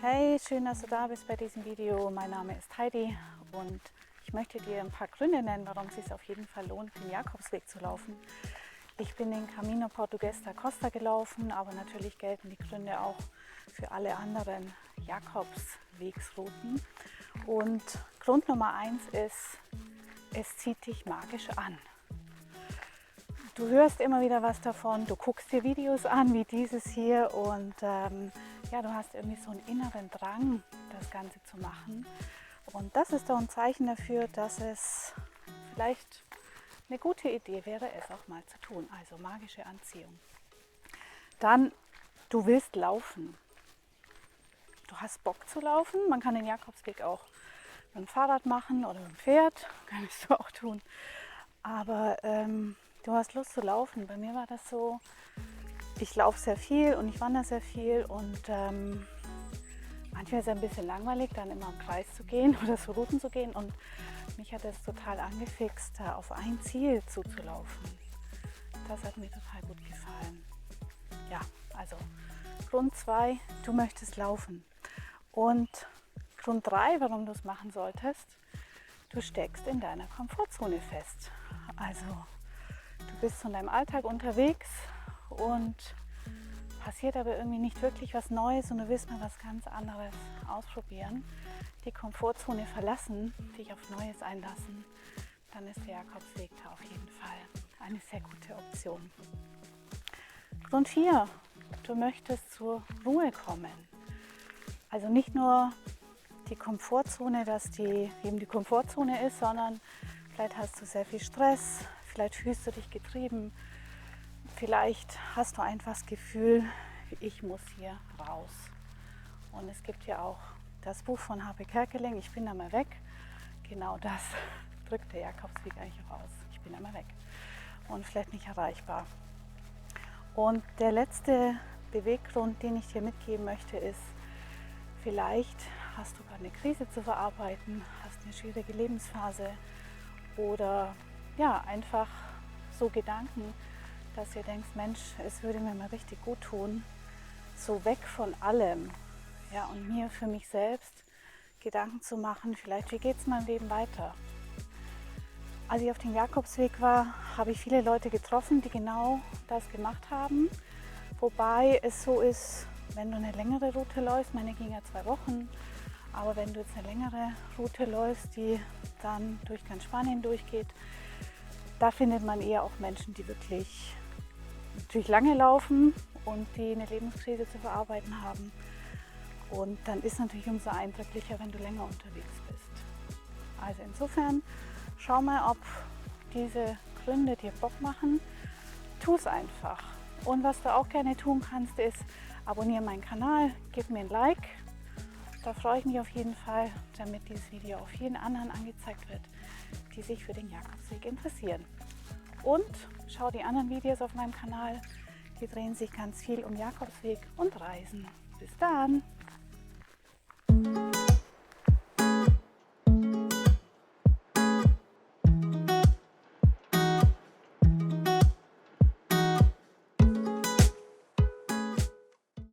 Hey, schön, dass du da bist bei diesem Video. Mein Name ist Heidi und ich möchte dir ein paar Gründe nennen, warum es sich auf jeden Fall lohnt, den Jakobsweg zu laufen. Ich bin den Camino Português da Costa gelaufen, aber natürlich gelten die Gründe auch für alle anderen Jakobswegsrouten. Und Grund Nummer 1 ist, es zieht dich magisch an. Du hörst immer wieder was davon, du guckst dir Videos an wie dieses hier und ja, du hast irgendwie so einen inneren Drang, das Ganze zu machen. Und das ist doch ein Zeichen dafür, dass es vielleicht eine gute Idee wäre, es auch mal zu tun. Also magische Anziehung. Dann, du willst laufen. Du hast Bock zu laufen. Man kann den Jakobsweg auch mit dem Fahrrad machen oder mit dem Pferd. Kannst du auch tun. Aber du hast Lust zu laufen. Bei mir war das so, ich laufe sehr viel und ich wandere sehr viel und manchmal ist es ein bisschen langweilig, dann immer im Kreis zu gehen oder so Routen zu gehen, und mich hat es total angefixt, da auf ein Ziel zuzulaufen. Das hat mir total gut gefallen. Ja, also Grund 2, du möchtest laufen. Und Grund 3, warum du es machen solltest, du steckst in deiner Komfortzone fest. Also du bist von deinem Alltag unterwegs und passiert aber irgendwie nicht wirklich was Neues und du willst mal was ganz anderes ausprobieren, die Komfortzone verlassen, dich auf Neues einlassen, dann ist der Jakobsweg da auf jeden Fall eine sehr gute Option. Grund 4, du möchtest zur Ruhe kommen. Also nicht nur die Komfortzone, dass die eben die Komfortzone ist, sondern vielleicht hast du sehr viel Stress, vielleicht fühlst du dich getrieben, vielleicht hast du einfach das Gefühl, ich muss hier raus. Und es gibt ja auch das Buch von Harpe Kerkeling, ich bin einmal weg. Genau das drückt der Jakobsweg eigentlich auch aus. Ich bin einmal weg und vielleicht nicht erreichbar. Und der letzte Beweggrund, den ich dir mitgeben möchte, ist, vielleicht hast du gerade eine Krise zu verarbeiten, hast eine schwierige Lebensphase oder ja, einfach so Gedanken, dass du denkst, Mensch, es würde mir mal richtig gut tun, so weg von allem, ja, und mir für mich selbst Gedanken zu machen, vielleicht, wie geht es meinem Leben weiter. Als ich auf dem Jakobsweg war, habe ich viele Leute getroffen, die genau das gemacht haben, wobei es so ist, wenn du eine längere Route läufst, meine ging ja 2 Wochen, aber wenn du jetzt eine längere Route läufst, die dann durch ganz Spanien durchgeht, da findet man eher auch Menschen, die wirklich lange laufen und die eine Lebenskrise zu verarbeiten haben. Und dann ist es natürlich umso eindrücklicher, wenn du länger unterwegs bist. Also insofern, schau mal, ob diese Gründe dir Bock machen. Tu es einfach. Und was du auch gerne tun kannst, ist, abonniere meinen Kanal, gib mir ein Like. Da freue ich mich auf jeden Fall, damit dieses Video auch vielen anderen angezeigt wird, die sich für den Jakobsweg interessieren. Und schau die anderen Videos auf meinem Kanal, die drehen sich ganz viel um Jakobsweg und Reisen. Bis dann!